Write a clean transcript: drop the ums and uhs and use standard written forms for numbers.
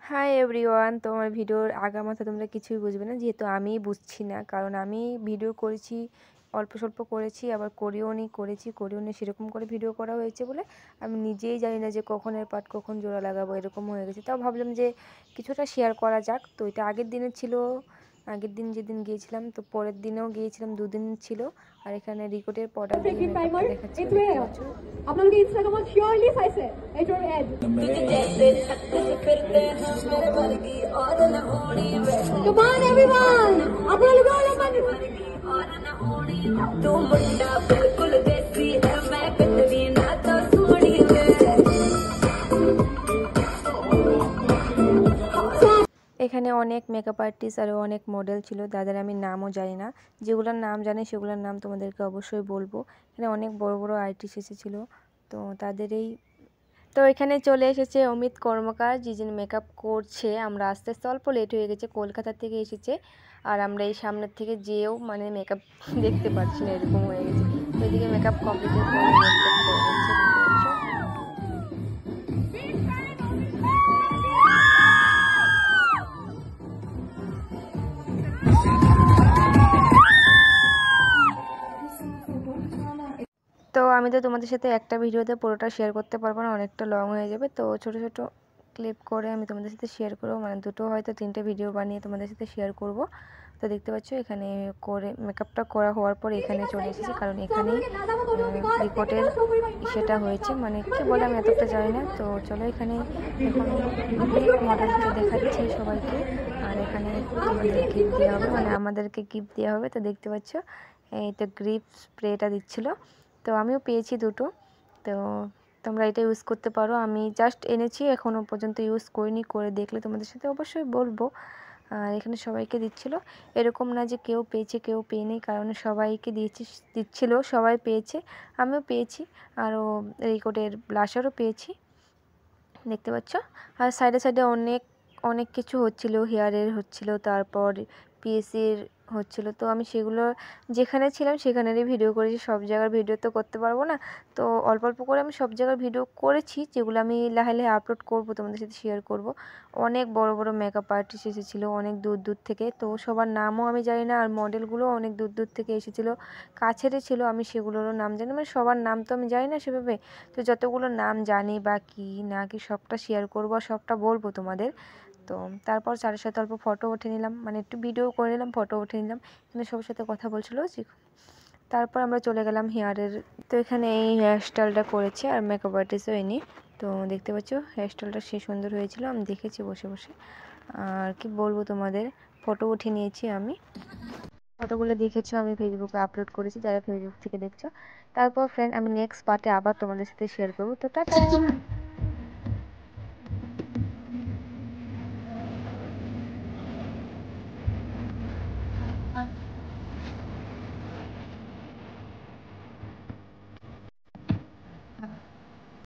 Hi everyone, তোমার ভিডিওর আগামাথা তোমরা কিছুই বুঝবে না, যেহেতু আমি বুঝছি না। কারণ আমি ভিডিও করেছি, অল্প স্বল্প করেছি, আবার করিওনি সেরকম করে ভিডিও করা হয়েছে বলে আমি নিজেই জানি না যে কখন এর পার্ট কখন জোড়া লাগাবো, এরকম হয়ে গেছে। তাও ভাবলাম যে কিছুটা শেয়ার করা যাক। তো এটা আগের দিনে ছিল, আগের দিন যেদিন গিয়েছিলাম, তো পরের দিনেও গিয়েছিলাম, দুদিন ছিল। আর এখানে রিকোটের প্রোডাক্ট দিয়ে মেকআপটা দেখাচ্ছিল, দেখতে পাচ্ছ। আপনাদের ইনস্টাগ্রামত শিওরলি চাইছে এইটোৰ এড Come on everyone, আপোনালোকে অলপমান এখানে অনেক মেকআপ আর্টিস্ট আর অনেক মডেল ছিল, যাদের আমি নামও জানি না। যেগুলোর নাম জানি সেগুলোর নাম তোমাদেরকে অবশ্যই বলবো। এখানে অনেক বড় বড় আর্টিস্ট এসেছিলো, তো তাদেরই। তো এখানে চলে এসেছে অমিত কর্মকার, যিনি মেকআপ করছে। আমরা আস্তে আস্তে অল্প লেট হয়ে গেছে, কলকাতা থেকে এসেছে। আর আমরা এই সামনের থেকে যেও মানে মেকআপ দেখতে পাচ্ছি না, এরকম হয়ে গেছে। তো এদিকে মেকআপ কমপ্লিটের পরে মেকআপ করে নিচ্ছে, দেখতে পাচ্ছ। তো আমি তো তোমাদের সাথে একটা ভিডিওতে পুরোটা শেয়ার করতে পারবো না, অনেকটা লং হয়ে যাবে। তো ছোট ছোট ক্লিপ করে আমি তোমাদের সাথে শেয়ার করবো, মানে দুটো হয়তো তিনটে ভিডিও বানিয়ে তোমাদের সাথে শেয়ার করব। তো দেখতে পাচ্ছ এখানে করে মেকআপটা করা হওয়ার পর এখানে চলে এসেছি, কারণ এখানেই রিপোর্টের সেটা হয়েছে, মানে কি বলে আমি এতটা জানি না। তো চলো এখানে এখন মডেলকে দেখাচ্ছি সবাইকে। আর এখানে তোমাদের গিফট দেওয়া হবে, মানে আমাদেরকে গিফট দেওয়া হবে। তো দেখতে পাচ্ছ এই তো গিফট স্প্রেটা দিচ্ছিলো, তো আমিও পেয়েছি দুটো। তো তোমরা এটা ইউজ করতে পারো, আমি জাস্ট এনেছি, এখনও পর্যন্ত ইউজ করিনি, করে দেখলে তোমাদের সাথে অবশ্যই বলবো। আর এখানে সবাইকে দিচ্ছিলো, এরকম না যে কেউ পেয়েছে কেউ পেয়নি, কারণ সবাইকে দিচ্ছিলো, সবাই পেয়েছে, আমিও পেয়েছি। আরও রিকোটের ব্লাশারও পেয়েছি, দেখতে পাচ্ছ। আর সাইডে সাইডে অনেক অনেক কিছু হচ্ছিলো, হেয়ারের হচ্ছিলো, তারপর পিএসির হচ্ছিলো। তো আমি সেগুলো যেখানে ছিলাম সেখানেরই ভিডিও করেছি, সব জায়গার ভিডিও তো করতে পারবো না। তো অল্প অল্প করে আমি সব জায়গার ভিডিও করেছি, যেগুলো আমি লাহে লাহে আপলোড করব, তোমাদের সাথে শেয়ার করব। অনেক বড় বড় মেকআপ আর্টিস্ট এসেছিলো অনেক দূর দূর থেকে, তো সবার নামও আমি জানি না। আর মডেলগুলো অনেক দূর দূর থেকে এসেছিলো, কাছেরই ছিল, আমি সেগুলোরও নাম জানি, মানে সবার নাম তো আমি জানি না সেভাবে। তো যতগুলো নাম জানি বা কি না কি সবটা শেয়ার করবো আর সবটা বলবো তোমাদের। তো তারপর স্যারের সাথে অল্প ফটো উঠে নিলাম, মানে একটু ভিডিও করে নিলাম, ফটো উঠে নিলাম, কিন্তু সবার সাথে কথা বলছিলো। তারপর আমরা চলে গেলাম হেয়ারের। তো এখানে এই হেয়ার স্টাইলটা করেছে আর মেকআপ আর্টিস্টও এনে। তো দেখতে পাচ্ছ হেয়ার স্টাইলটা সে সুন্দর হয়েছিল, আমি দেখেছি বসে বসে। আর কি বলবো তোমাদের, ফটো উঠে নিয়েছি আমি, ফটোগুলো দেখেছো, আমি ফেসবুকে আপলোড করেছি, যারা ফেসবুক থেকে দেখছো। তারপর ফ্রেন্ড আমি নেক্সট পার্টে আবার তোমাদের সাথে শেয়ার করবো। তো টাটা।